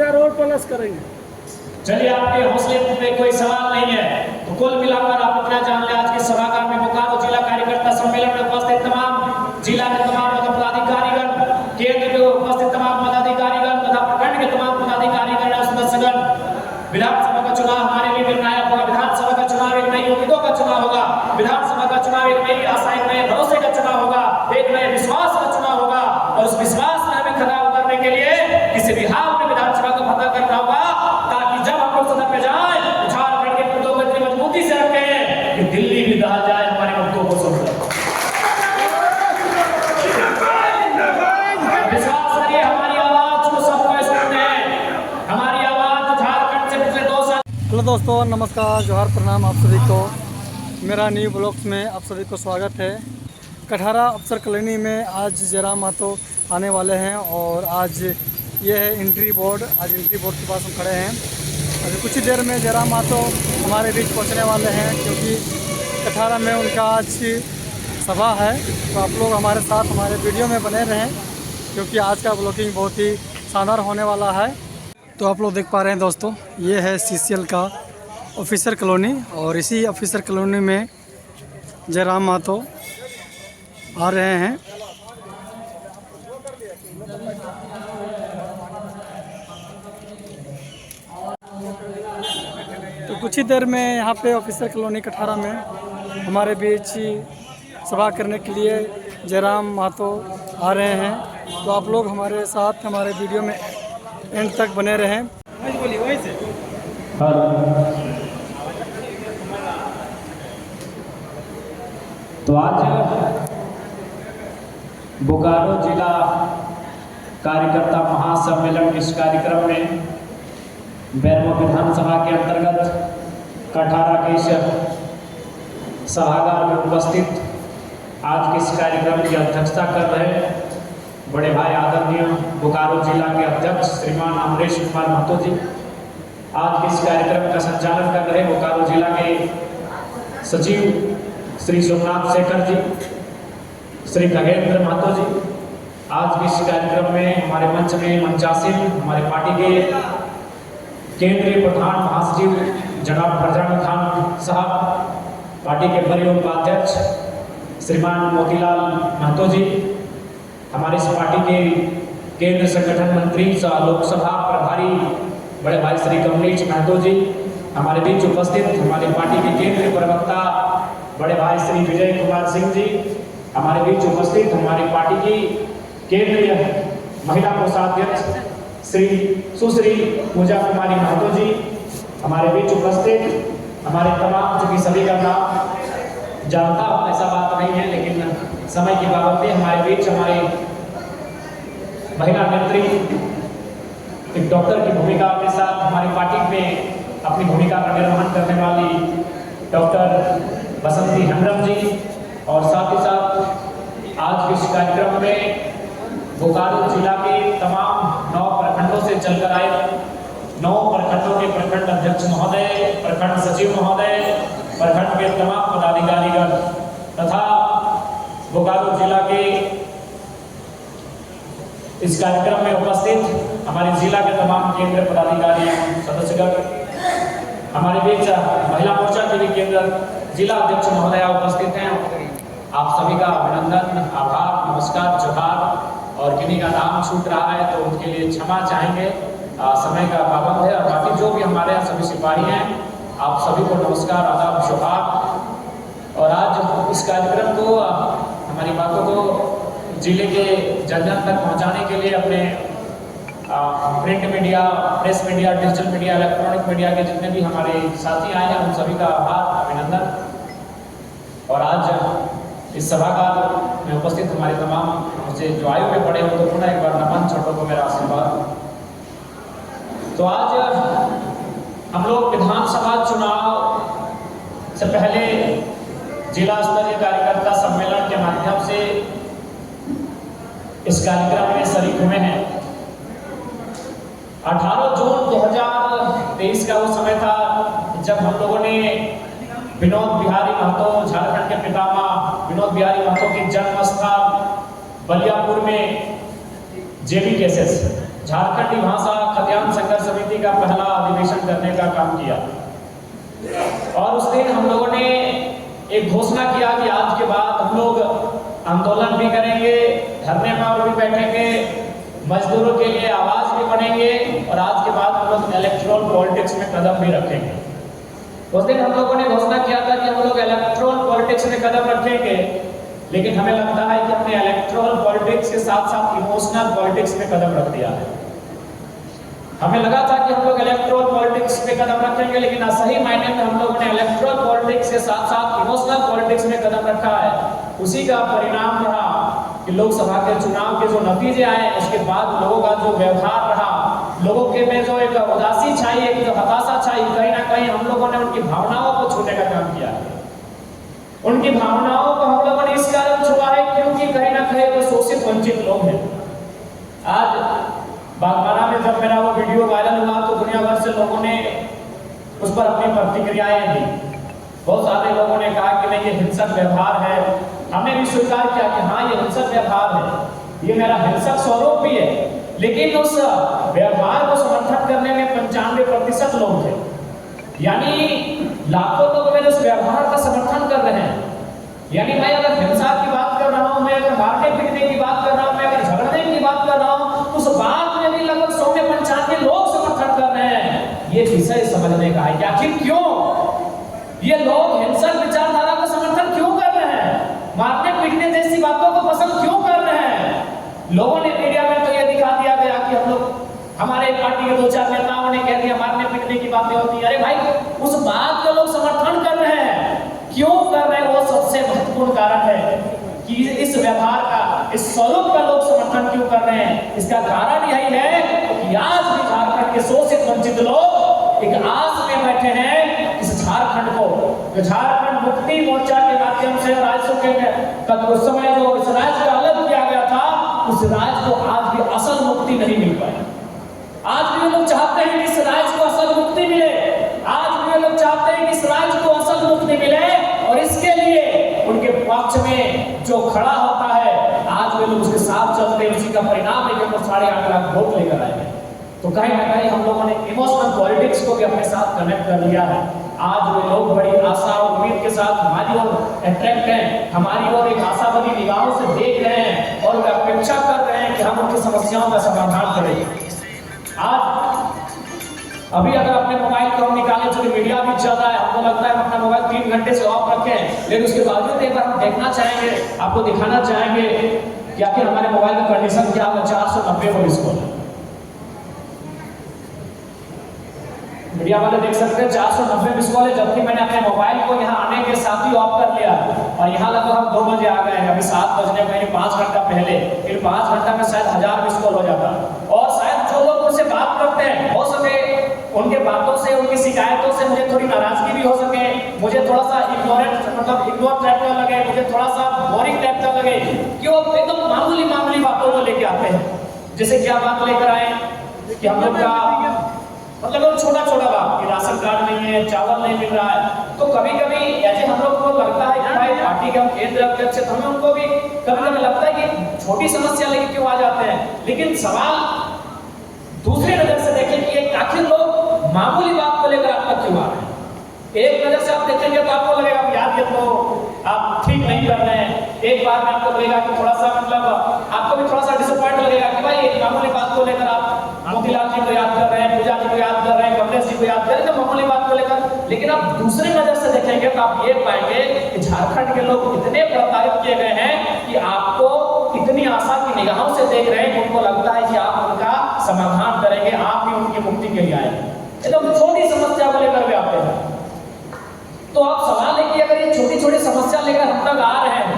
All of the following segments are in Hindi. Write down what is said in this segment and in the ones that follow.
1000 और प्लस करेंगे। चलिए, आपके हौसले पे कोई सवाल नहीं है। तो कुल मिलाकर आप इतना जान लें, आज के सभागार में बोकारो जिला कार्यकर्ता सम्मेलन में उपस्थित तमाम जिला के तमाम पदाधिकारीगण, केंद्र में उपस्थित तमाम पदाधिकारीगण तथा प्रखंड के तमाम पदाधिकारीगण और सदस्यगण, विधानसभा का चुनाव हमारे लिए निर्णायक होगा। विधानसभा का चुनाव एक नई उम्मीदों का चुनाव होगा। विधानसभा का चुनाव एक नई आशा, एक नए भरोसे का चुनाव होगा, एक नए विश्वास का चुनाव होगा। और उस विश्वास में हमें खरा उतरने के लिए किसी भी हाल में विधानसभा को फतह करना होगा, ताकि जब हम लोग सदन में जाए झारखंड के मुद्दों को इतनी मजबूती से रखें कि दिल्ली भी दहा जाए हमारे मुद्दों को सुनकर। विश्वास करिए, हमारी आवाज को सब कोई सुनते हैं। हमारी आवाज झारखंड से पिछले 2 साल। हेलो दोस्तों, नमस्कार, जोहार, प्रणाम आप सभी को। मेरा न्यू ब्लॉग्स में आप सभी को स्वागत है। कठारा अफसर कॉलोनी में आज जयराम महतो आने वाले हैं और आज ये है एंट्री बोर्ड। आज एंट्री बोर्ड के पास हम खड़े हैं। अभी कुछ ही देर में जयराम महतो हमारे बीच पहुंचने वाले हैं, क्योंकि कठारा में उनका आज सभा है। तो आप लोग हमारे साथ हमारे वीडियो में बने रहें, क्योंकि आज का ब्लॉगिंग बहुत ही शानदार होने वाला है। तो आप लोग देख पा रहे हैं दोस्तों, ये है CCL का ऑफिसर कॉलोनी और इसी ऑफिसर कॉलोनी में जयराम महतो आ रहे हैं। तो कुछ ही देर में यहाँ पे ऑफिसर कॉलोनी कठारा में हमारे बीच सभा करने के लिए जयराम महतो आ रहे हैं। तो आप लोग हमारे साथ हमारे वीडियो में एंड तक बने रहें। तो आज बोकारो जिला कार्यकर्ता महासम्मेलन इस कार्यक्रम में बैरवा विधानसभा के अंतर्गत कठारा के इस सभागार में उपस्थित आज के इस कार्यक्रम की अध्यक्षता कर रहे बड़े भाई आदरणीय बोकारो जिला के अध्यक्ष श्रीमान अमरेश कुमार महतो जी, आज के इस कार्यक्रम का संचालन कर रहे बोकारो जिला के सचिव श्री सोमनाथ शेखर जी, श्री खगेंद्र महतो जी, आज के इस कार्यक्रम में हमारे मंच में मंचासीन हमारे पार्टी के केंद्रीय प्रधान महासचिव जनाब फरजान खान साहब, पार्टी के वरीय उपाध्यक्ष श्रीमान मोतीलाल महतो जी, हमारे इस पार्टी के केंद्र संगठन मंत्री लोकसभा प्रभारी बड़े भाई श्री कमलेश महतो जी, हमारे बीच उपस्थित हमारे पार्टी के केंद्रीय प्रवक्ता बड़े भाई श्री विजय कुमार सिंह जी, हमारे बीच उपस्थित हमारी पार्टी की केंद्रीय महिला कोषाध्यक्ष श्री सुश्री पूजा कुमारी महतो जी, हमारे बीच उपस्थित हमारे तमाम, चूंकि सभी का नाम जानता हूँ ऐसा बात नहीं है, लेकिन समय की पाबंदी, हमारे बीच हमारी महिला नेत्री एक डॉक्टर की भूमिका के साथ हमारी पार्टी में अपनी भूमिका का निर्वहन करने वाली डॉक्टर बसंती हेम्ब्रम जी, और साथ ही साथ आज के इस कार्यक्रम में बोकारो जिला के तमाम 9 प्रखंडों से चलकर आए 9 प्रखंडों के प्रखंड अध्यक्ष महोदय, प्रखंड सचिव महोदय, प्रखंड के तमाम पदाधिकारीगण तथा बोकारो जिला के इस कार्यक्रम में उपस्थित हमारे जिला के तमाम केंद्र पदाधिकारी सदस्यगण, हमारे बीच महिला मोर्चा के भी केंद्र जिला अध्यक्ष महोदया उपस्थित हैं। आप सभी का अभिनंदन, आभार, नमस्कार, जोहार। और किन्हीं का नाम छूट रहा है तो उनके लिए क्षमा चाहेंगे, समय का पाबंद है। और बाकी जो भी हमारे यहाँ सभी सिपाही हैं, आप सभी को नमस्कार, आदाब, जोहार। और आज इस कार्यक्रम को हमारी बातों को जिले के जन जन तक पहुँचाने के लिए अपने print media, press media, digital media, electronic media के जितने भी हमारे साथी आए हैं, उन सभी का आभार, अभिनंदन। और आज इस सभागार में उपस्थित हमारे तमाम मुझसे जो आयु में पड़े हो, तो पुनः एक बार नमन, छोटों को मेरा आशीर्वाद। तो आज हम लोग विधानसभा चुनाव से पहले जिला स्तरीय कार्यकर्ता सम्मेलन के माध्यम से इस कार्यक्रम में शरीक हुए हैं। 18 जून 2023 का वो समय था जब हम लोगों ने विनोद बिहारी महतो, झारखंड के पितामह विनोद बिहारी महतो के जन्म स्थान बलियापुर में JB केसेस झारखंडी भाषा खतियान संघर्ष समिति का पहला अधिवेशन करने का काम किया। और उस दिन हम लोगों ने एक घोषणा किया कि आज के बाद हम लोग आंदोलन भी करेंगे, धरने पर भी बैठेंगे, मजदूरों के लिए आवाज भी बनेंगे और आज के बाद हम लोग इलेक्टोरल पॉलिटिक्स में कदम भी रखेंगे। उस दिन हम लोगों ने घोषणा किया था कि हम लोग इलेक्टोरल पॉलिटिक्स में कदम रखेंगे, लेकिन हमें लगता है कि हमने इलेक्टोरल पॉलिटिक्स के साथ साथ इमोशनल पॉलिटिक्स में कदम रख दिया है। हमें लगा था कि हम लोग इलेक्टोरल पॉलिटिक्स पे कदम रखेंगे, लेकिन सही मायने में हम लोगों ने इलेक्टोरल पॉलिटिक्स के साथ साथ इमोशनल पॉलिटिक्स में कदम रखा है। उसी का परिणाम रहा कि लोकसभा के चुनाव के जो नतीजे आए, उसके बाद लोगों का जो व्यवहार रहा, लोगों के में जो एक उदासी छाई, एक जो हताशा छाई, कहीं ना कहीं हम लोगों ने उनकी भावनाओं को छूने का काम किया है। उनकी भावनाओं को हम लोगों ने इस कारण छुआ है क्योंकि कहीं ना कहीं वो शोषित वंचित लोग हैं। आज बागबाना में जब मेरा वो वीडियो वायरल हुआ तो दुनिया भर से लोगों ने उस पर अपनी प्रतिक्रियाएं दी। बहुत सारे लोगों ने कहा कि नहीं, ये हिंसक व्यवहार है। हमने भी स्वीकार किया कि हाँ, ये हिंसक व्यवहार है, ये मेरा हिंसक स्वरूप भी है, लेकिन उस व्यवहार को समर्थन करने में 95% लोग थे। यानी लाखों लोग मेरे उस व्यवहार का समर्थन कर रहे हैं। यानी मैं अगर हिंसा की बात कर रहा हूँ, मैं अगर मारने पीटने की बात कर रहा हूँ, मैं अगर झगड़ने की बात कर रहा हूँ, उस बात में भी लगभग 100 में 95 लोग समर्थन कर रहे हैं। ये विषय समझने का है कि आखिर क्यों ये लोग हिंसक विचारधारा का समर्थन क्यों कर रहे हैं, मारने पीटने जैसी बातों को पसंद क्यों कर रहे हैं। लोगों ने मीडिया में तो ये दिखा दिया गया कि हम लोग, हमारे पार्टी के 2-4 नेताओं ने कह दिया मारने पीटने की बातें होती है। अरे भाई, उस बात का लोग समर्थन कर रहे हैं, क्यों कर रहे हैं, वो सबसे महत्वपूर्ण कारण है कि इस व्यवहार का, इस स्वरूप का लोग समर्थन क्यों कर रहे हैं। इसका कारण यही है कि आज भी झारखंड के शोषित वंचित लोग एक आस में बैठे हैं इस झारखंड को, जो झारखंड मुक्ति मोर्चा के माध्यम से राज्य के उस समय जो इस राज्य का अलग किया गया था, उस राज्य को आज भी असल मुक्ति नहीं मिल पाई। आज भी लोग चाहते हैं कि इस राज्य को असल मुक्ति मिले, आज भी लोग चाहते हैं कि इस राज्य को असल मुक्ति मिले, और इसके लिए उनके पक्ष में जो खड़ा होता है, आज वे लोग उसके साथ चलते हैं। उसी का परिणाम है कि हम 8.5 लाख वोट लेकर आए हैं। तो कहीं ना कहीं हम लोगों ने इमोशनल पॉलिटिक्स को भी अपने साथ कनेक्ट कर लिया है। आज वे लोग बड़ी आशा और उम्मीद के साथ हमारी ओर अट्रैक्ट हैं, हमारी ओर एक आशावादी निगाहों से देख रहे हैं और वे अपेक्षा कर रहे हैं कि हम उनकी समस्याओं का समाधान करें। आज अभी अगर अपने मोबाइल को हम निकालें, जो मीडिया भी चल रहा है, हमको लगता है हम अपना मोबाइल 3 घंटे से ऑफ रखें, लेकिन उसके बावजूद एक बार हम देखना चाहेंगे, आपको दिखाना चाहेंगे कि आखिर हमारे मोबाइल का कंडीशन क्या होगा। 490 मिस कॉल मीडिया वाले देख सकते हैं, 490 मिस कॉल है, जबकि मैंने अपने मोबाइल को यहाँ आने के साथ ही ऑफ कर लिया और यहाँ लगभग हम 2 बजे आ गए हैं। अभी 7 बजने में 5 घंटा पहले, फिर 5 घंटा में शायद 1000 मिस कॉल हो जाता। और शायद जो लोग मुझसे बात करते हैं, हो सके उनके बातों से, उनकी शिकायतों से मुझे थोड़ी नाराजगी भी हो सके, मुझे थोड़ा सा इग्नोरेंट, मतलब इग्नोर टाइप का लगे, मुझे थोड़ा सा बोरिंग टाइप का लगे कि वो एकदम मामूली बातों को लेके आते हैं। जैसे क्या बात लेकर आए कि हम लोग का मतलब छोटा बात कि राशन कार्ड नहीं है, चावल नहीं मिल रहा है। तो कभी कभी ऐसे हम लोग को लगता है कि भाई पार्टी के हम केंद्र अध्यक्ष, तो हमें उनको भी कभी लगता है कि छोटी समस्या लेके क्यों आ जाते हैं। लेकिन सवाल दूसरी नजर से देखें कि आखिर लोग मामूली बात को लेकर आप तक क्यों आ रहे हैं। एक नजर से आप देखेंगे तो आपको लगेगा यार ये तो आप ठीक नहीं कर रहे हैं। एक बार में आपको लगेगा कि थोड़ा सा, मतलब आपको भी थोड़ा सा डिसअपॉइंट लगेगा कि भाई एक मामूली बात को लेकर आप मोतीलाल जी को याद कर रहे हैं, पूजा जी को याद कर रहे हैं, कमलेश जी को याद कर रहे हैं, तो मामूली बात को लेकर। लेकिन आप दूसरी नजर से देखेंगे तो आप ये पाएंगे कि झारखंड के लोग इतने प्रताड़ित किए गए हैं कि आपको इतनी आशा की निगाहों से देख रहे हैं, उनको लगता है कि आप उनका समाधान करेंगे, आप भी उनकी मुक्ति के लिए आएंगे। एकदम छोटी समस्या को लेकर भी आते हैं। तो आप सवाल है कि अगर ये छोटी छोटी समस्या लेकर हम तक आ रहे हैं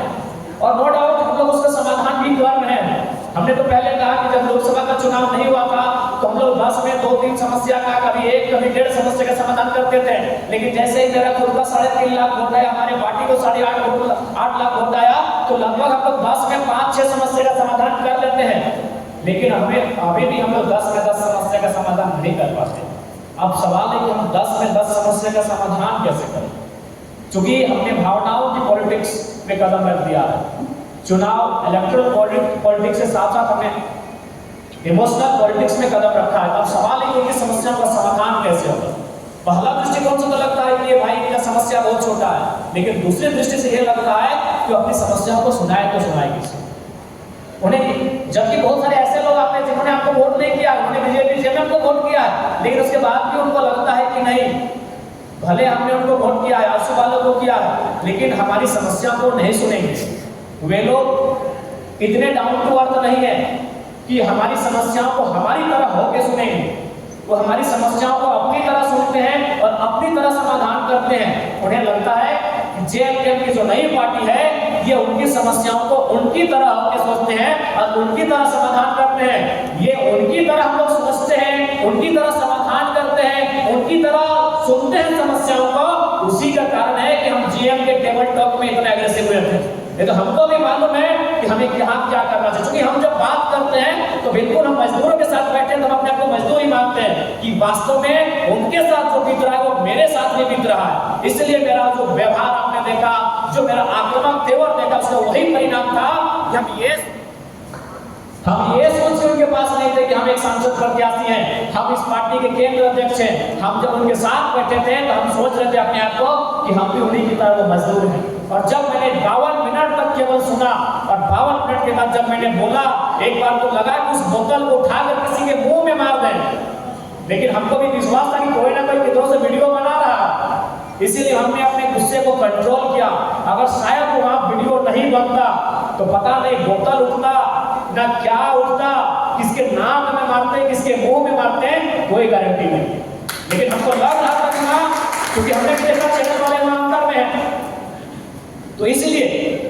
और नो डाउट हम लोग उसका समाधान भी कर रहे हैं। हमने तो पहले कहा कि जब लोकसभा का चुनाव नहीं हुआ था तो हम लोग बस में 2-3 समस्या का, कभी 1 कभी 1.5 समस्या का समाधान करते थे। लेकिन जैसे ही मेरा खुद का 3.5 लाख वोट आया, हमारे पार्टी को 8 लाख वोट आया, तो लगभग हम लोग बस में 5-6 समस्या का समाधान कर लेते हैं। लेकिन हमें अभी भी हम लोग 10 में 10 समस्या का समाधान नहीं कर पाते। अब सवाल है कि हम 10 में 10 समस्या का समाधान कैसे करें, क्योंकि हमने भावनाओं की पॉलिटिक्स में कदम रख दिया है। चुनाव इलेक्टोरल पॉलिटिक्स से साथ साथ हमने इमोशनल पॉलिटिक्स में कदम रखा है। अब सवाल है कि उनकी समस्याओं का समाधान कैसे होगा। पहला दृष्टिकोण से तो लगता है कि ये भाई इनका समस्या बहुत छोटा है, लेकिन दूसरी दृष्टि से ये लगता है कि अपनी समस्याओं को सुनाए तो सुनाए किसे उन्हें। जबकि बहुत सारे ऐसे लोग आते हैं जिन्होंने आपको वोट नहीं किया, उन्होंने बीजेपी जेएमएम को वोट किया, लेकिन उसके बाद भी उनको लगता है कि नहीं, भले हमने उनको वोट किया है, आजू वालों को किया है, लेकिन हमारी समस्या को नहीं सुनेंगे। वे लोग इतने डाउन टू अर्थ नहीं है कि हमारी समस्याओं को हमारी तरह होके सुनेंगे। वो हमारी समस्याओं को अपनी तरह सुनते हैं और अपनी तरह समाधान करते हैं। उन्हें लगता है कि जेएमएम की जो नई पार्टी है ये उनकी समस्याओं को उनकी तरह होके सोचते हैं और उनकी तरह समाधान करते हैं। ये उनकी तरह हम लोग सोचते हैं, उनकी तरह समाधान करते हैं, उनकी तरह सुनते हैं समस्याओं को। उसी का कारण है कि हम जीएम के टेबल टॉक में इतना एग्रेसिव हुए थे। ये तो हमको भी मालूम है कि हमें यहाँ क्या करना चाहिए, क्योंकि हम जब बात करते हैं तो बिल्कुल हम मजदूरों के साथ बैठे तो हम अपने आप को मजदूर ही मानते हैं कि वास्तव में उनके साथ जो बीत रहा है वो मेरे साथ भी बीत रहा है। इसलिए मेरा जो व्यवहार आपने देखा, जो मेरा आक्रामक तेवर देखा, उसका वही परिणाम था कि हम ये सोच के उनके पास नहीं थे कि हम एक सांसद प्रत्याशी हैं, हम इस पार्टी के केंद्र अध्यक्ष हैं। हम जब उनके साथ बैठे थे तो हम सोच रहे थे अपने आप को कि हम भी उन्हीं की तरह वो मजदूर हैं। और जब मैंने 52 मिनट तक केवल सुना और 52 मिनट के बाद जब मैंने बोला, एक बार तो लगा कि उस बोतल को उठाकर किसी के मुंह में मार दें, लेकिन हमको भी विश्वास था कि कोई ना कोई किधरों से वीडियो बना रहा है। इसीलिए हमने अपने गुस्से को कंट्रोल किया। अगर शायद वहां वीडियो नहीं बनता तो पता नहीं बोतल उठता ना क्या उठता, किसके नाक में मारते, किसके मुंह में मारते, कोई गारंटी नहीं। लेकिन हमको लग रहा था कि हाँ, क्योंकि हमने देखा चैनल वाले वहां अंदर में है, तो इसलिए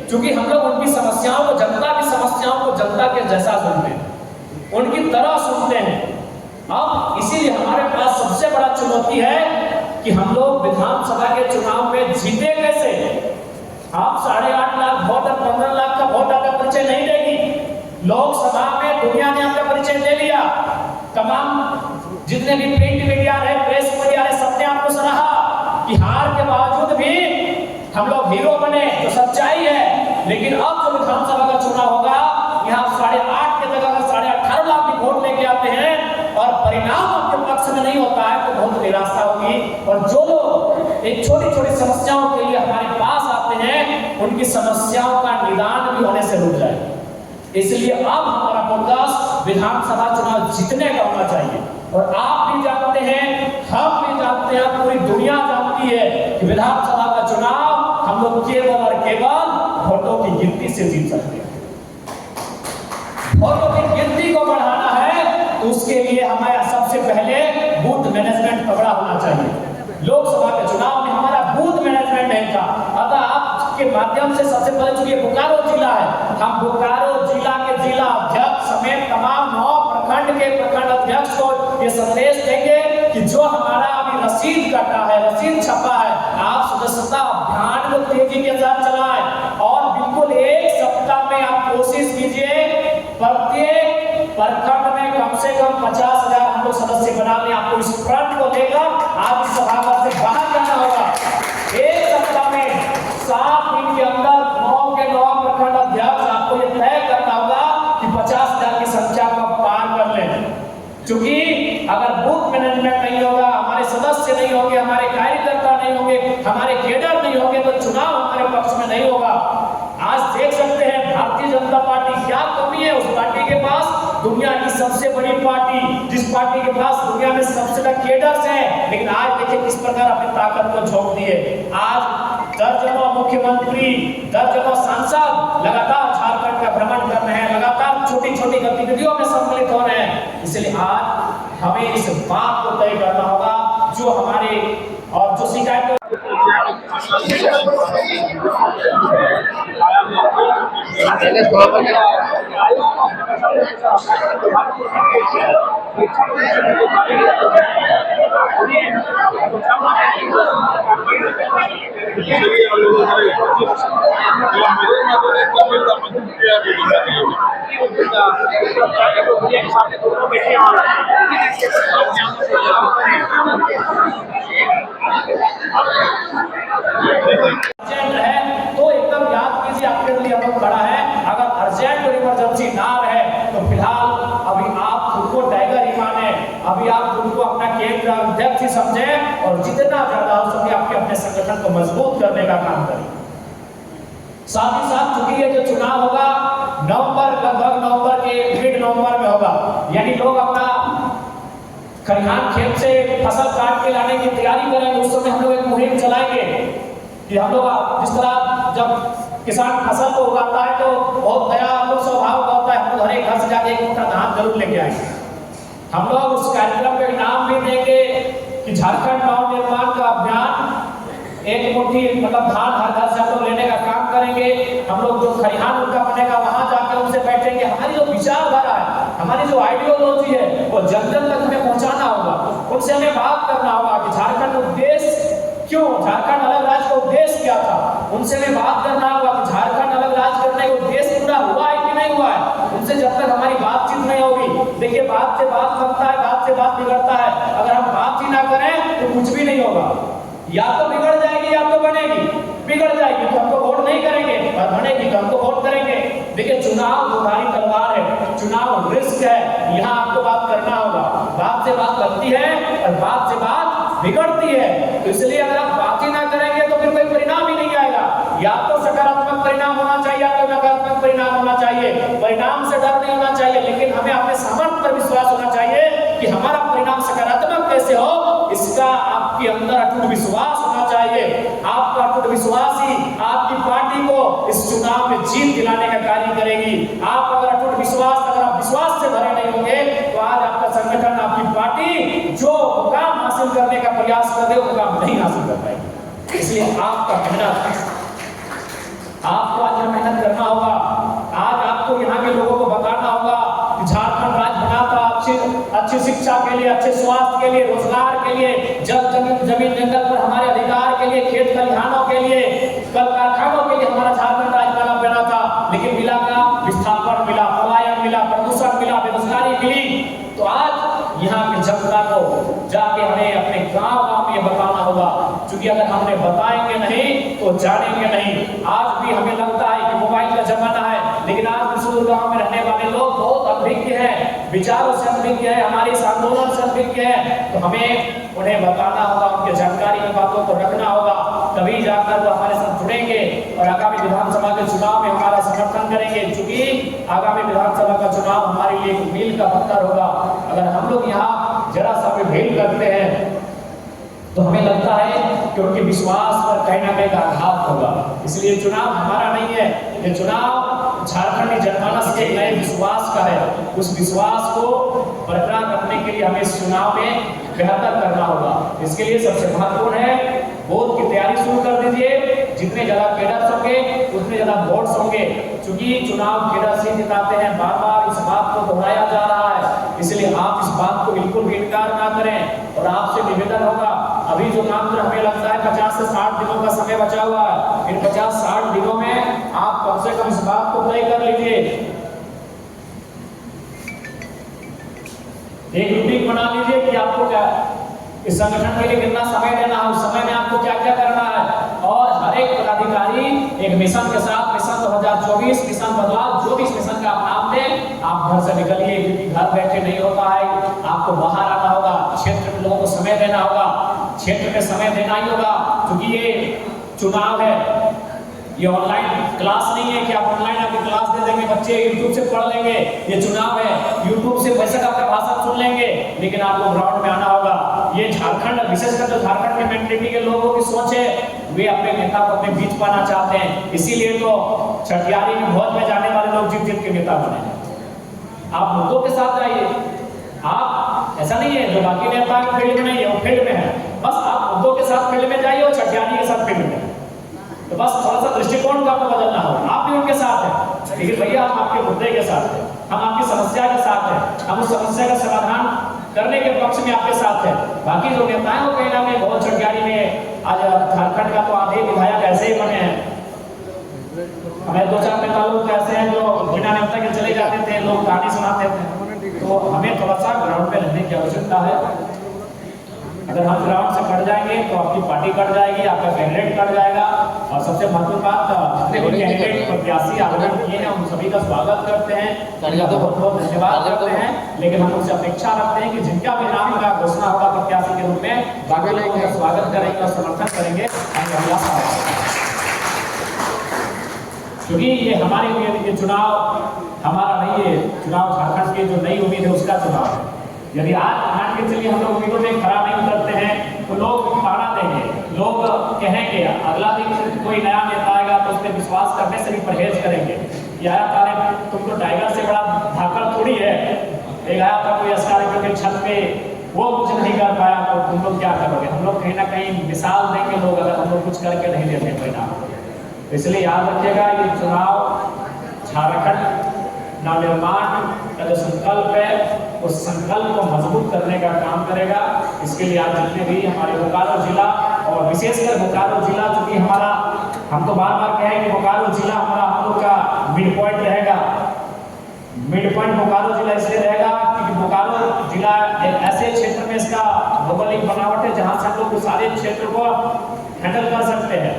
क्योंकि हम लोग उनकी समस्याओं को, जनता की समस्याओं को जनता के जैसा सुनते हैं, उनकी तरह सुनते हैं। अब इसीलिए हमारे पास सबसे बड़ा चुनौती है कि हम लोग विधानसभा के चुनाव में जीते कैसे। आप 8.5 लाख वोट और 15 लाख का वोट आपका परिचय नहीं देगी। लोकसभा में दुनिया ने आपका परिचय ले लिया, तमाम जितने भी प्रिंट मीडिया है, प्रेस मीडिया है, सबने आपको सराहा कि हार के बावजूद भी हम लोग हीरो बने, तो सच्चाई है। लेकिन अब जो विधानसभा का चुनाव होगा, यहाँ 8.5 के जगह 18.5 लाख की वोट लेके आते हैं और परिणाम आपके पक्ष में नहीं होता है तो बहुत निराशा होगी। और जो लोग एक छोटी छोटी समस्याओं के लिए हमारे पास आते हैं, उनकी समस्याओं का निदान भी होने से रुक जाए। इसलिए अब हमारा फोकस विधानसभा चुनाव जीतने का होना चाहिए। और आप भी जानते हैं, हम भी जानते हैं, पूरी दुनिया जानती है कि विधानसभा का चुनाव हम लोग केवल और केवल वोटों की गिनती से जीत सकते हैं। वोटों की गिनती को बढ़ाना है तो उसके लिए हमारा सबसे पहले बूथ मैनेजमेंट तगड़ा होना चाहिए। लोकसभा के चुनाव में हमारा बूथ मैनेजमेंट नहीं था। अतः आपके माध्यम से सबसे पहले, चूंकि बोकारो जिला है, हम बोकारो जिला के जिला अध्यक्ष समेत तमाम 9 प्रखंड के प्रखंड अध्यक्ष को ये संदेश देंगे कि जो हमारा अभी रसीद कटा है, रसीद छपा है, आप सदस्यता अभियान को तेजी के साथ चलाएं और बिल्कुल 1 सप्ताह में आप कोशिश कीजिए प्रत्येक प्रखंड में कम से कम 50,000 हम लोग सदस्य बना लें। आपको इस फ्रंट को लेकर आज इस सभागार से बाहर जाना होगा। 1 सप्ताह में 7 दिन के अंदर 9 के 9 प्रखंड अध्यक्ष आपको ये तय करना होगा कि 50,000 की संख्या को पार कर लें। क्योंकि अगर बूथ मैनेजमेंट नहीं होगा, हमारे सदस्य नहीं होंगे, हमारे कार्यकर्ता नहीं होंगे, हमारे केडर नहीं होंगे, तो चुनाव हमारे पक्ष में नहीं होगा। आज देख सकते हैं भारतीय जनता पार्टी क्या कमी है। उस पार्टी के पास दुनिया की सबसे बड़ी पार्टी, जिस पार्टी के पास दुनिया में सबसे ज्यादा केडर्स हैं, लेकिन आज देखिए किस प्रकार अपनी ताकत को झोंक दिए। आज दर्जनों मुख्यमंत्री, दर्जनों सांसद लगातार झारखंड का भ्रमण कर रहे हैं, लगातार छोटी छोटी गतिविधियों में सम्मिलित हो रहे हैं। इसलिए आज हमें इस बात को तय करना होगा जो हमारे और जो शिकायत अर्जेंट है तो एकदम याद कीजिए आपके लिए हम खड़ा है। अगर अर्जेंट और इमरजेंसी ना रहे तो फिलहाल अभी आप समझें और जितना ज्यादा हो सके आपके अपने संगठन को मजबूत करने का काम करें। साथ ही साथ चूंकि ये जो चुनाव होगा लगभग नवंबर के मिड नवंबर में होगा, यानी लोग अपना खलिहान खेत से फसल काट के लाने की तैयारी करेंगे। उस समय हम लोग एक मुहिम चलाएंगे कि हम लोग जिस तरह जब किसान फसल को उगाता है तो बहुत नया लोग स्वभाव का होता है, हम लोग हर एक घर से जाके एक मोटा धान जरूर लेके आएंगे। हम लोग उस कार्यक्रम में इनाम भी देंगे कि झारखंड नव निर्माण का अभियान एक मुट्ठी मतलब धान हर घर से हम लोग लेने का काम करेंगे। हम लोग जो खलिहान उनका बनेगा वहां जाकर उनसे बैठेंगे। हमारी जो विचारधारा है, हमारी जो आइडियोलॉजी है वो जन जन तक हमें पहुंचाना होगा। उनसे हमें बात करना होगा कि झारखंड उद्देश्य क्यों, झारखंड अलग राज्य का उद्देश्य क्या था, उनसे हमें बात करना होगा कि झारखंड अलग राज्य करने का उद्देश्य पूरा हुआ है कि नहीं हुआ है। उनसे जब तक हमारी बातचीत नहीं होगी, देखिए बात से बात बनता है, बात से बात बिगड़ता है। अगर हम बात ही ना करें तो कुछ भी नहीं होगा, या तो बिगड़ जाएगी या तो बनेगी। बिगड़ जाएगी तो हमको वोट नहीं करेंगे और बनेगी तो हमको वोट करेंगे। देखिए चुनाव दुधारी तलवार है, चुनाव रिस्क है, यहाँ आपको बात करना होगा। बात से बात बनती है और बात से बात बिगड़ती है, तो इसलिए अगर आप बात ही ना करेंगे तो फिर कोई परिणाम ही नहीं आएगा। या तो सकारात्मक परिणाम होना चाहिए या तो नकारात्मक परिणाम होना चाहिए। परिणाम से डर नहीं होना चाहिए, लेकिन हमें अपने सामर्थ्य पर विश्वास होना चाहिए कि हमारा परिणाम सकारात्मक कैसे हो, इसका आपके अंदर अटूट विश्वास होना चाहिए। आपका अटूट विश्वास ही आपकी पार्टी को इस चुनाव में जीत दिलाने का कार्य करेगी। आप अगर अटूट विश्वास, अगर आप विश्वास से भरे नहीं होंगे तो आज आपका संगठन, आपकी पार्टी जो मुकाम हासिल करने का प्रयास कर रहे हो मुकाम नहीं हासिल कर पाएगी। इसलिए आपका मेहनत, आपको आज मेहनत करना होगा। आज आपको यहाँ के लोगों को बताना होगा कि झारखंड राज्य बना था अच्छी शिक्षा के लिए, अच्छे स्वास्थ्य के लिए, रोजगार के लिए, जमीन जंगल पर हमारे अधिकार के लिए, खेत खलिहानों के लिए, कल कारखानों के लिए हमारा झारखंड राज्य बना था। लेकिन मिला क्या? विस्थापन मिला, पलायन मिला, प्रदूषण मिला, बेरोजगारी मिली। तो आज यहाँ की जनता को जाके हमें अपने गांव में बताना होगा, क्योंकि अगर हमने बताएंगे नहीं तो जानेंगे नहीं। आज भी हमें लगता है कि मोबाइल का जमाना है, लेकिन आज सुदूर गांव में रहने वाले लोग बहुत अभिज्ञ हैं, विचारों से अभिज्ञ है, हमारे इस आंदोलन से अभिज्ञ है। तो हमें उन्हें बताना होगा, उनके जानकारी की बातों को रखना होगा, तभी जाकर वो हमारे साथ जुड़ेंगे और आगामी विधानसभा के चुनाव में हमारा समर्थन करेंगे। क्योंकि आगामी विधानसभा का चुनाव हमारे लिए एक मील का पत्थर होगा। अगर हम लोग यहाँ जरा सा भी ढील करते हैं तो हमें लगता है कि उनके विश्वास पर कहीं ना कहीं आघात होगा। इसलिए चुनाव हमारा नहीं है, ये चुनाव झारखंडी जनमानस के नए विश्वास का है। उस विश्वास को बरकरार रखने के लिए हमें इस चुनाव में बेहतर करना होगा। इसके लिए सबसे महत्वपूर्ण है वोट की तैयारी शुरू कर दीजिए। जितने ज्यादा कैडर्स होंगे उतने ज्यादा वोट्स होंगे, क्योंकि चुनाव कैडर से जिताते हैं। बार बार इस बात को दोहराया जा रहा है, इसलिए आप इस बात को बिल्कुल भी इनकार ना करें। और आपसे निवेदन होगा, अभी जो मात्र हमें लगता है 50 से 60 दिनों का समय बचा हुआ है, इन 50-60 दिनों में आप कम से कम इस बात को तय कर लीजिए, एक रूटीन बना लीजिए कि आपको क्या इस संगठन के लिए कितना समय देना है, उस समय में आपको क्या क्या करना है। और हर एक पदाधिकारी एक मिशन के साथ, मिशन 2024, मिशन बदलाव, जो भी इस मिशन का आप नाम दें, आप घर से निकलिए, क्योंकि घर बैठे नहीं होता है। आपको बाहर आना होगा, क्षेत्र में लोगों को समय देना होगा, क्षेत्र में समय देना ही होगा, क्योंकि ये चुनाव है, ये ऑनलाइन क्लास नहीं है कि आप ऑनलाइन आके क्लास दे देंगे, बच्चे यूट्यूब से पढ़ लेंगे। ये चुनाव है, यूट्यूब से वैसे आपका भाषण सुन लेंगे, लेकिन आपको ग्राउंड में आना होगा। ये झारखंड, विशेषकर जो झारखंड के मेंटेलिटी के लोगों की सोच है, वे अपने नेता को अपने बीच पाना चाहते हैं। इसीलिए तो छठियारी में भोज में जाने वाले लोग जीत के नेता बने। आप मुद्दों के साथ जाइए, आप ऐसा नहीं है जो बाकी नेता फील्ड में नहीं है, वो फील्ड में है, बस आप मुद्दों के साथ फील्ड में जाइए और छठियारी के साथ फील्ड में। तो बस थोड़ा सा दृष्टिकोण का आपको बदलना होगा। आप भी उनके साथ हैं, लेकिन भैया हम आपके मुद्दे के साथ हैं, हम आपकी समस्या के साथ हैं, हम उस समस्या का समाधान करने के पक्ष में आपके साथ हैं। बाकी जो नेता हैं वो कहीं ना कहीं बहुत छठियारी में, आज झारखंड का तो आधे विधायक ऐसे ही बने हैं। हमें 2-4 नेता लोग ऐसे हैं जो बिना नेता के चले जाते थे, लोग कहानी सुनाते थे। तो हमें थोड़ा सा ग्राउंड पे रहने की आवश्यकता है। अगर हम ग्राउंड से कट जाएंगे तो आपकी पार्टी कट जाएगी, आपका कैंडिडेट कट जाएगा और सबसे महत्वपूर्ण बात जितने भी कैंडिडेट प्रत्याशी आवेदन किए हैं उन सभी का स्वागत करते हैं, उनका बहुत बहुत धन्यवाद करते हैं। लेकिन हम उनसे अपेक्षा रखते हैं कि जिनका भी नाम का घोषणा होगा प्रत्याशी के रूप में, बाकी लोग उनका स्वागत करेंगे और समर्थन करेंगे। क्योंकि ये हमारे लिए ये चुनाव हमारा नहीं है, चुनाव झारखंड की जो नई उम्मीद है उसका चुनाव है। यदि आज मान के चलिए हम लोग उम्मीदों में खड़ा नहीं उतरते हैं तो लोग ताना देंगे, लोग कहेंगे, अगला दिन कोई नया नेता आएगा तो उस पर विश्वास करने से भी परहेज करेंगे। यार तारे तुम तो टाइगर से बड़ा धाकड़ थोड़ी है, एक आया था कोई अस्कार के छत पे, वो कुछ नहीं कर पाया तो तुम लोग क्या करोगे। हम लोग कहीं ना कहीं मिसाल देंगे लोग, अगर हम लोग कुछ करके नहीं देते परिणाम। इसलिए याद रखिएगा ये चुनाव झारखंड नवनिर्माण का जो संकल्प है उस संकल्प को मजबूत करने का काम करेगा। इसके लिए आज जितने भी हमारे बोकारो जिला और विशेषकर बोकारो जिला, चूंकि हमारा हम तो बार बार कहें कि बोकारो जिला हमारा हम लोग का मिड पॉइंट रहेगा। मिड पॉइंट बोकारो जिला इसलिए रहेगा क्योंकि बोकारो जिला एक ऐसे क्षेत्र में इसका भौगोलिक बनावट है जहाँ से हम लोग सारे क्षेत्र को हैंडल कर सकते हैं।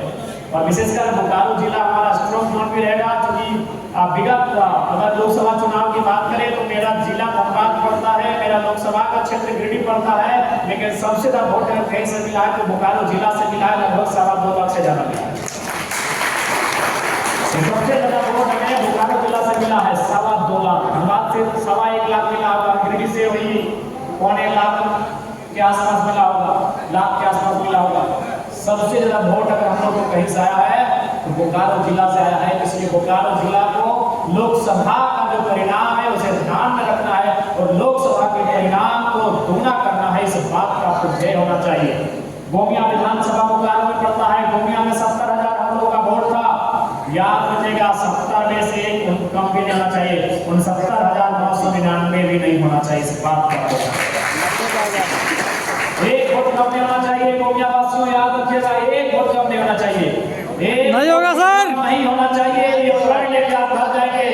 और विशेषकर बोकारो जिला हमारा स्ट्रॉन्ग जोन भी रहेगा, क्योंकि विगत अगर लोकसभा चुनाव की बात करें तो मेरा जिला धनबाद पड़ता है, मेरा लोकसभा का क्षेत्र गिरिडीह पड़ता है, लेकिन सबसे ज्यादा वोट कहीं से मिला है तो बोकारो जिला से मिला है, लगभग 2.25 लाख से ज्यादा मिला है। सबसे ज्यादा वोट हमें बोकारो जिला से मिला है 2.25 लाख, धनबाद से 1.25 लाख मिला होगा, गिरिडीह से वही 1.25 लाख के आसपास मिला होगा, लाख के आसपास मिला होगा। सबसे ज्यादा वोट अगर हम लोग को कहीं से आया है तो बोकारो जिला से आया है। इसलिए बोकारो जिला को लोकसभा का जो परिणाम है उसे ध्यान में रखना है और लोकसभा के परिणाम को दोगुना करना है, इस बात का आपको ध्येय होना चाहिए। गोमिया विधानसभा बोकारो में पड़ता है, गोमिया में 70,000 हम लोगों का वोट था। याद रखिएगा 70 में से एक कम भी नहीं होना चाहिए, 69,999 भी नहीं होना चाहिए। इस बात का एक वोट कम नहीं होना चाहिए। गोमिया वासियों याद रखिएगा, एक वोट कम नहीं होना चाहिए, नहीं होगा सर, नहीं होना चाहिए। ये प्रण लेके आप घर जाएंगे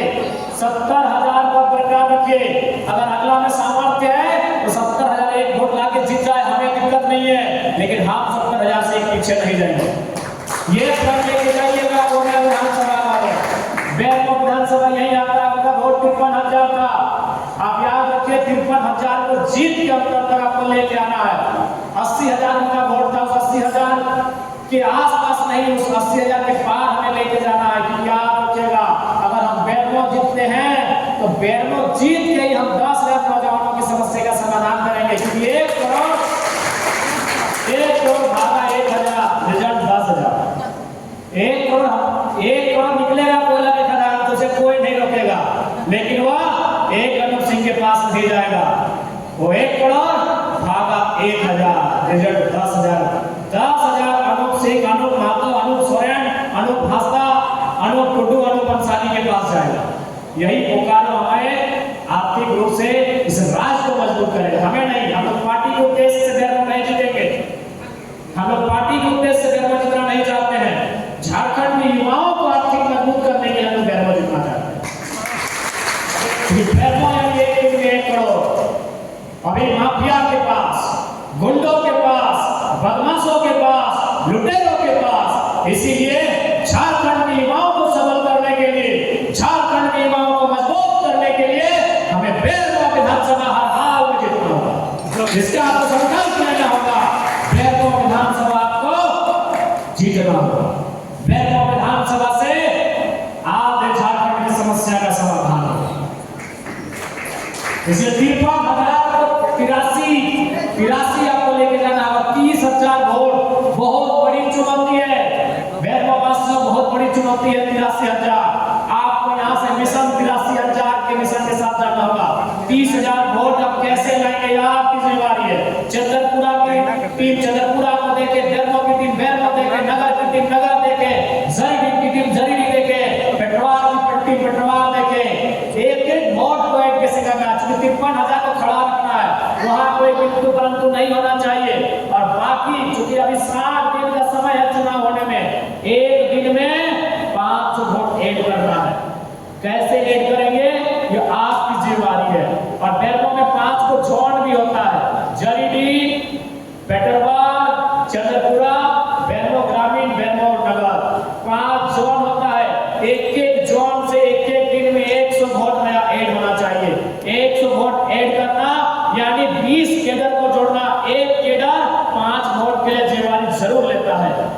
70,000 को बरकरार रखिए। अगर अगला में सामर्थ्य है तो 70,000 एक वोट लाके जीत जाए, हमें दिक्कत नहीं है, लेकिन हम 70,000 से एक पीछे नहीं जाएंगे। ये प्रण लेके जाइएगा। गोमिया विधानसभा वाले, बैरमो विधानसभा यही आता है, उनका वोट 53,000 था। आप याद रखिए 53,000 को जीत के अंतर तक आपको लेके आना है। 80,000 उनका वोट था, उस 80,000 के आसपास नहीं, उस 80,000 के पार हमें लेके जाना है। कि याद रखिएगा अगर हम बैरमो जीतते हैं तो बैरमो जीत के ही हम 10,000 नौजवानों की समस्या का समाधान करेंगे। क्योंकि 1 करोड़ भागा 1,000, रिजल्ट 10,000। 1 करोड़ निकलेगा कोयला के खदान तो उसे कोई नहीं रोकेगा, लेकिन वह एक अनूप सिंह के पास नहीं जाएगा। वो 1 करोड़ भागा 1,000, रिजल्ट 10,000। 10,000 अनूप सिंह, अनूप महतो, अनूप सोरेन, अनूप भास्ता, अनूप टुडू, अनूप अंसारी के पास जाएगा। यही बोकारो हमें आर्थिक रूप से इस राज्य को मजबूत करेगा। हमें नहीं, हम लोग पार्टी के उद्देश्य से बैरमो नहीं जीतेंगे, हम लोग पार्टी के उद्देश्य से बैरमो जीतना नहीं चाहते हैं। झारखंड में युवाओं को आर्थिक मजबूत करने के लिए हम लोग बैरमो जीतना चाहते हैं। बैरमो यानी 1 करोड़ अभी माफिया के पास, गुंडों के पास, बदमाशों के पास, लुटेरों के पास। इसीलिए झारखंड के युवाओं को सबल करने के लिए, झारखंड के युवाओं को मजबूत करने के लिए हमें बैरमो विधानसभा हर हाल में जीतना होगा। जिसका आपको संकल्प लेना होगा, बैरमो विधानसभा को जीतना होगा। बैरमो विधानसभा से आधे झारखंड की समस्या का समाधान होगा। इसलिए 83 आपको लेके जाना होगा। 30,000 वोट बहुत बड़ी चुनौती है, बैरमो वासियों बहुत बड़ी चुनौती है। 83,000 आपको यहाँ से मिशन 83,000 के मिशन के साथ जाना होगा। 30,000 वोट आप कैसे लाएंगे, आपकी जिम्मेदारी है। चंद्रपुरा की टीम चंद्रपुरा को देके, बैरमो की टीम बैरमो देके, नगर की टीम नगर देके, जरीडीह की टीम जरीडीह देके, पेटवार की टीम पेटवार देके, एक वोट को एक किसी का मैच 53,000 को खड़ा रखना है। वहां कोई बिंदु परंतु नहीं होना चाहिए। और बाकी चूंकि अभी 60 दिन का समय है चुनाव होने में, एक दिन में 5 वोट ऐड करना है। कैसे ऐड करेंगे ये आपकी जिम्मेदारी है। और बैरमो में 5 को जोन भी होता है, जरीडीह, पेटरवार, चंद्रपुरा, बैरमो ग्रामीण, बैरमो नगर।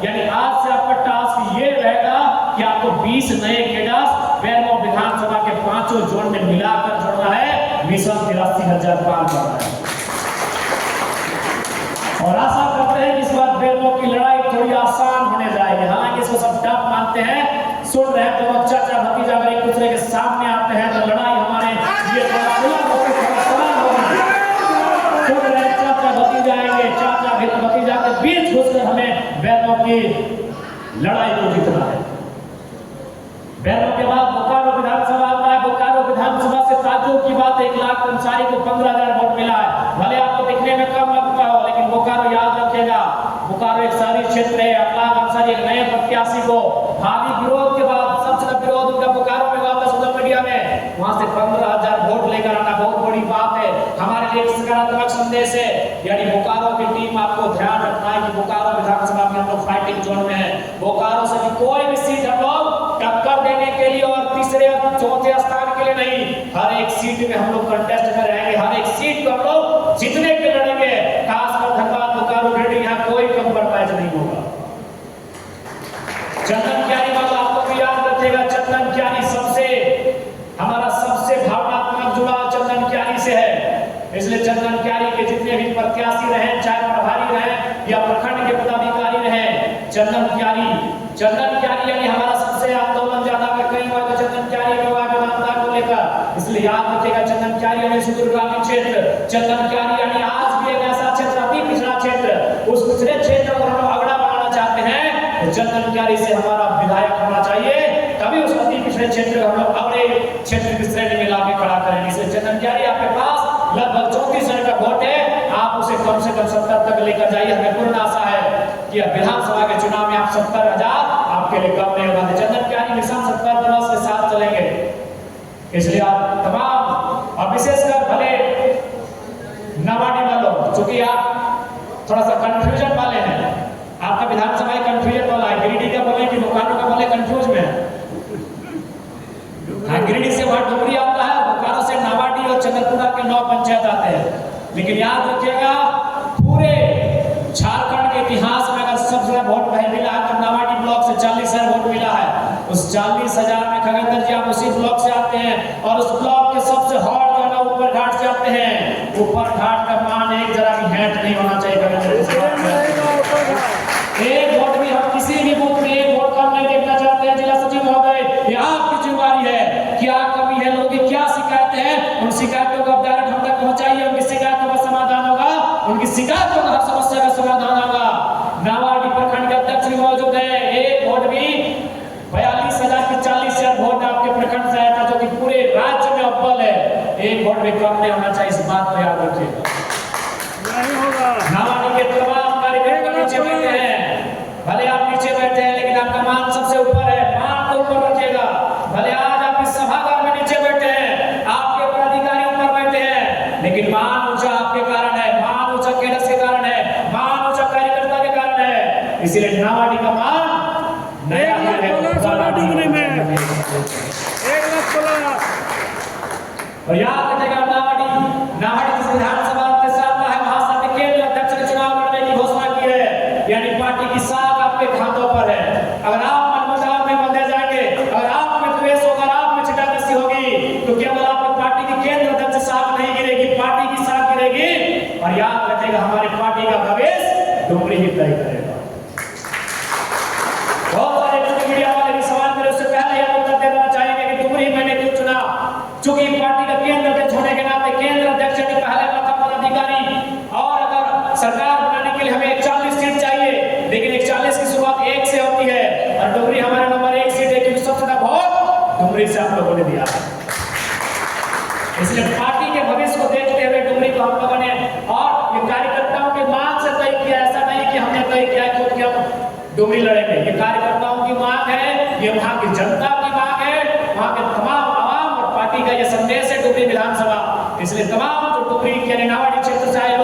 यानी आज से आपका टास्क ये रहेगा कि आपको 20 नए कैडर्स बेरमो विधानसभा के 5 जोन में मिलाकर जोड़ना है, मिशन 83,000 पार करना है। और आशा करते हैं इस बार बेरमो की लड़ाई थोड़ी आसान होने जाएगी। हालांकि इसको सब टफ मानते हैं, सुन रहे हैं तो चाचा भतीजा अगर एक दूसरे के सामने आते हैं तो लड़ाई हमारे ये थोड़ा सुलभ होकर थोड़ा सरल होगी। सुन रहे हैं चाचा भतीजा आएंगे, चाचा भतीजा के बीच घुसकर हमें बेरमो की लड़ाई को जीतना है। बेरमो के बाद बोकारो विधानसभा आता है। बोकारो विधानसभा से ताज्जुब की बात 1 लाख अंसारी को 15,000 वोट मिला है। भले आपको दिखने में कम लगता हो, लेकिन बोकारो याद रखिएगा, बोकारो एक शहरी क्षेत्र है। 8 लाख अंसारी एक नए प्रत्याशी को भारी विरोध के बाद सबसे ज्यादा विरोध उनका बोकारो में हुआ था सोशल मीडिया में, वहां से 15,000 वोट लेकर आना बहुत बड़ी बात है। हमारे लिए एक सकारात्मक संदेश है। यानी बोकारो की टीम आपको ध्यान रखना है कि बोकारो विधानसभा में हम लोग फाइटिंग जोन में है। बोकारो से भी कोई भी सीट हम लोग टक्कर देने के लिए और तीसरे और चौथे स्थान के लिए नहीं, हर एक सीट में हम लोग कंटेस्ट में रहेंगे, हर एक सीट को हम लोग जीतने के लड़ेंगे। खासकर धनबाद बोकारो गिरिडीह यहाँ कोई कंप्रोमाइज नहीं होगा। चंदन क्यारी वाला आपको भी याद रखिएगा, चंदन क्यारी हमारा सबसे भावनात्मक जुड़ाव चंदन क्यारी से है। इसलिए चंदन क्यारी के जितने भी प्रत्याशी रहे, चाहे प्रभारी रहे या प्रखंड के पदाधिकारी रहे, चंदन क्यारी यानी हमारा सबसे आंदोलन ज्यादा में कई बार चंदन क्यारी के वाददाता को लेकर। इसलिए याद रखिएगा चंदन क्यारी यानी सुदूरगामी क्षेत्र, चंदन क्यारी यानी आज भी एक ऐसा क्षेत्र, अति पिछड़ा क्षेत्र, उस पिछड़े क्षेत्र को हम अगड़ा बनाना चाहते हैं तो चंदन क्यारी से हमारा विधायक होना चाहिए, तभी उस अति पिछड़े क्षेत्र को हम लोग अगले क्षेत्र की श्रेणी में लाके खड़ा करेंगे। इसलिए चंदन क्यारी आपके पास लगभग 34,000 का वोट है, आप उसे कम से कम 70 तक लेकर जाइए। हमें पूर्ण आशा है कि विधानसभा के चुनाव में आप 70,000 आपके लिए कम नहीं होगा। चंदन क्यारी मिशन 70 प्लस के साथ चलेंगे। इसलिए आप तमाम और विशेषकर भले नवाडी वालों, चूंकि आप थोड़ा सा कंफ्यूजन वाले हैं, आपका विधानसभा कंफ्यूजन वाला है, गिरिडीह का बोले कि बोकारो का बोले कंफ्यूज में है। गिरिडीह से वहां डुमरी आता है, बोकारो से नावाडी और चंद्रपुरा के 9 पंचायत आते हैं। लेकिन याद रखिएगा पूरे झारखंड के इतिहास में अगर सबसे ज्यादा वोट नहीं मिला है तो नावाडी ब्लॉक से 40,000 वोट मिला है। उस 40,000 में खगेंद्र जी आप उसी ब्लॉक से आते हैं और उस ब्लॉक के सबसे हॉट जो है ऊपर घाट से आते हैं। ऊपर घाट का मान एक जरा भी हैट नहीं होना चाहिए खगेंद्र जी। एक वोट भी हम किसी भी बूथ में एक वोट कम नहीं देखना चाहते हैं। जिला सचिव महोदय, ये आपकी जिम्मेदारी है, क्या कमी है, लोगों की क्या शिकायतें हैं, उन शिकायतों को आप डायरेक्ट हम तक पहुंचाइए। उनकी शिकायतों का समाधान होगा, उनकी शिकायतों का हर समस्या का समाधान होगा। नावाडी प्रखंड के अध्यक्ष भी मौजूद है, एक वोट भी 42,000 की 40,000 वोट आपके प्रखंड से आया था, जो कि पूरे राज्य में अव्वल है। एक वोट भी कम नहीं होना चाहिए, इस बात को याद रखिएगा। नावाडी के तमाम कार्यकर्ता नीचे बैठे हैं, भले आप नीचे बैठे हैं लेकिन आपका मान सबसे ऊपर है, मान को ऊपर रखिएगा। भले आज आप इस सभागार में नीचे बैठे हैं, आपके पदाधिकारी ऊपर बैठे हैं, लेकिन मान ऊंचा आपके कारण है, मान ऊंचा कैडर के कारण है, मान ऊंचा कार्यकर्ता के कारण है। इसीलिए नावाडी का मान नया है। और याद रखिएगा नावाडी जिस विधानसभा के सामने है, महासभा के केंद्र अध्यक्ष के चुनाव लड़ने की घोषणा की है। यानी पार्टी की साख आपके हाथों पर है। अगर आप मनमुटाव में बंधे जाएंगे, अगर आप में द्वेष होगा, आप में छिटाकसी होगी, तो केवल आपकी पार्टी की केंद्र अध्यक्ष साख नहीं गिरेगी, पार्टी की साख गिरेगी। और याद रखिएगा हमारी पार्टी का भविष्य डुमरी ही तय करेगा। बहुत सारे मीडिया वाले भी सवाल मेरे उससे पहले यह उत्तर दे देना चाहेंगे कि डुमरी मैंने क्यों चुना, चूंकि पार्टी का केंद्र अध्यक्ष होने के नाते केंद्र अध्यक्ष के पहले प्रथम पदाधिकारी, और अगर सरकार बनाने के लिए हमें 40 सीट चाहिए, लेकिन 41 की शुरुआत 1 से होती है और डुमरी हमारे नंबर 1 सीट है, क्योंकि सबसे ज्यादा वोट डुमरी से आप लोगों ने दिया है। इसलिए पार्टी के भविष्य को देखते हुए डुमरी को हम लोगों ने और ये कार्यकर्ताओं के मांग से तय किया। ऐसा नहीं कि हमने तय किया क्योंकि हम डुमरी लड़ेंगे, ये कार्यकर्ताओं की मांग है, ये वहां की जनता की मांग है, वहां के तमाम आवाम और पार्टी का ये संदेश है डुमरी विधानसभा। इसलिए तमाम जो डुमरी यानी नावाडी क्षेत्र से आए